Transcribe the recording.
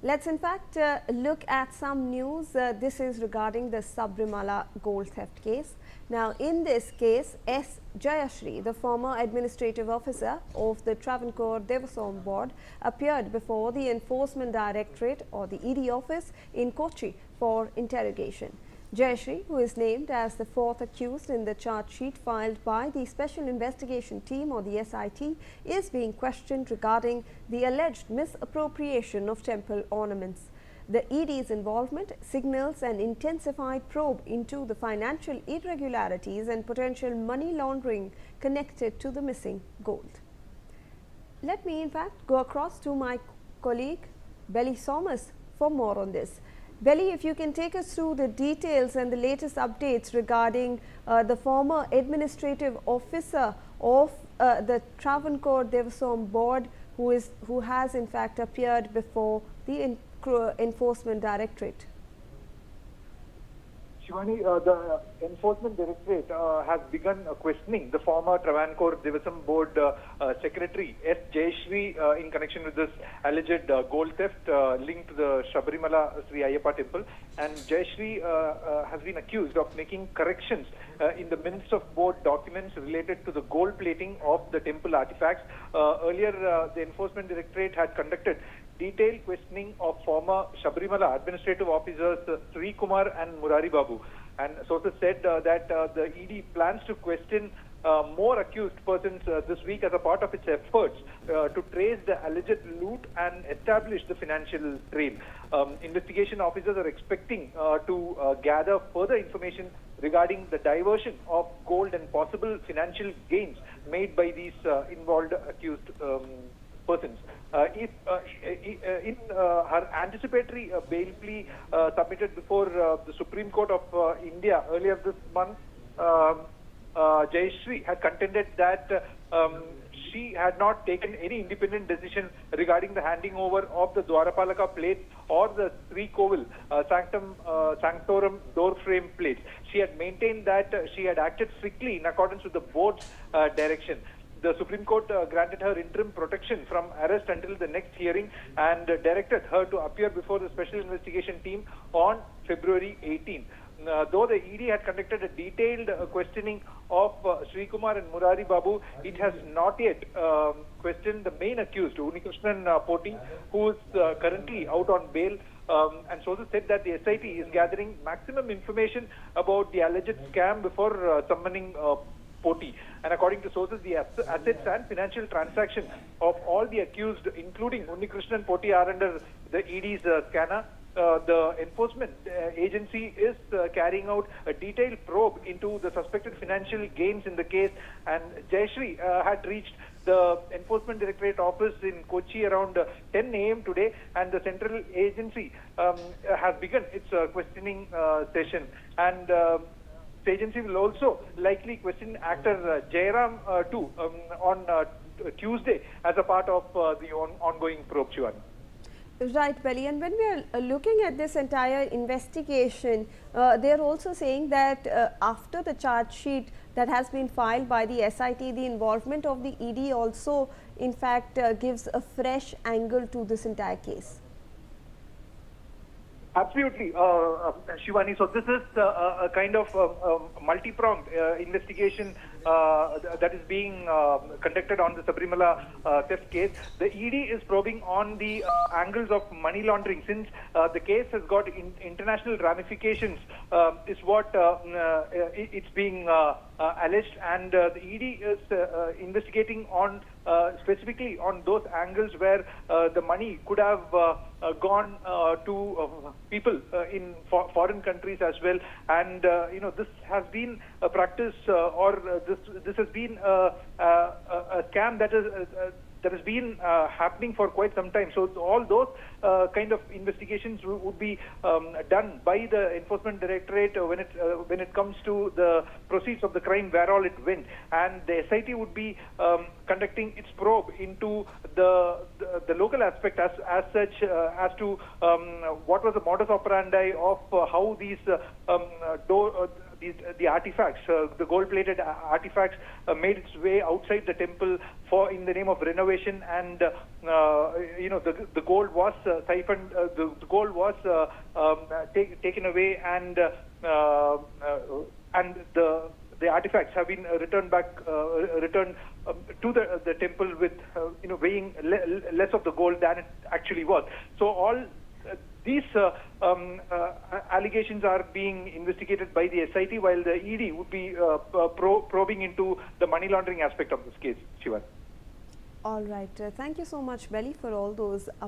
Let's in fact look at some news. This is regarding the Sabarimala gold theft case. Now, in this case, Jayasree, the former administrative officer of the Travancore Devaswom Board, appeared before the Enforcement Directorate or the ED office in Kochi for interrogation. Jayasree, who is named as the fourth accused in the charge sheet filed by the Special Investigation Team or the SIT, is being questioned regarding the alleged misappropriation of temple ornaments. The ED's involvement signals an intensified probe into the financial irregularities and potential money laundering connected to the missing gold. Let me in fact go across to my colleague Belly Thomas for more on this. Belly, if you can take us through the details and the latest updates regarding the former administrative officer of the Travancore Devaswom Board, who has in fact appeared before the Enforcement Directorate. Shivani, the Enforcement Directorate has begun questioning the former Travancore Devaswom Board Secretary Jayasree in connection with this alleged gold theft linked to the Sabarimala Temple. And Jayasree has been accused of making corrections in the minutes of board documents related to the gold plating of the temple artifacts. Earlier, the Enforcement Directorate had conducted detailed questioning of former Sabarimala administrative officers Sri Kumar and Murari Babu. And sources said that the ED plans to question more accused persons this week as a part of its efforts to trace the alleged loot and establish the financial trail. Investigation officers are expecting to gather further information regarding the diversion of gold and possible financial gains made by these involved accused persons. In her anticipatory bail plea submitted before the Supreme Court of India earlier this month, Jayasree had contended that she had not taken any independent decision regarding the handing over of the Dwarapalaka plate or the Sri Kovil Sanctorum door frame plates. She had maintained that she had acted strictly in accordance with the board's direction. The Supreme Court granted her interim protection from arrest until the next hearing and directed her to appear before the Special Investigation Team on February 18. Though the ED had conducted a detailed questioning of Sri Kumar and Murari Babu, it has not yet questioned the main accused, Unikrishnan Poti, who is currently out on bail. And sources said that the SIT is gathering maximum information about the alleged scam before summoning Poti. And according to sources, the assets and financial transactions of all the accused, including Unikrishnan Poti, are under the ED's scanner. The enforcement agency is carrying out a detailed probe into the suspected financial gains in the case, and Jayasree had reached the Enforcement Directorate office in Kochi around 10 a.m. today, and the central agency has begun its questioning session. And the agency will also likely question actor Jayasree too on Tuesday as a part of the ongoing probe, Shivani. Right, Belly. And when we are looking at this entire investigation, they are also saying that after the charge sheet that has been filed by the SIT, the involvement of the ED also, in fact, gives a fresh angle to this entire case. Absolutely, Shivani. So this is a kind of multi-pronged investigation that is being conducted on the Sabarimala theft case. The ED is probing on the angles of money laundering, since the case has got international ramifications, is what it's being alleged, and the ED is investigating on specifically on those angles where the money could have gone to people in foreign countries as well. And this has been a practice, or this has been a scam that has been happening for quite some time. So all those kind of investigations would be done by the Enforcement Directorate when it comes to the proceeds of the crime, where all it went, and the SIT would be conducting its probe into the local aspect as such, as to what was the modus operandi of how these the artifacts, the gold-plated artifacts, made its way outside the temple in the name of renovation, and the gold was siphoned, the gold was taken away, and the artifacts have been returned to the temple with weighing less of the gold than it actually was. So all these allegations are being investigated by the SIT, while the ED would be probing into the money laundering aspect of this case, Shivan. All right. Thank you so much, Belly, for all those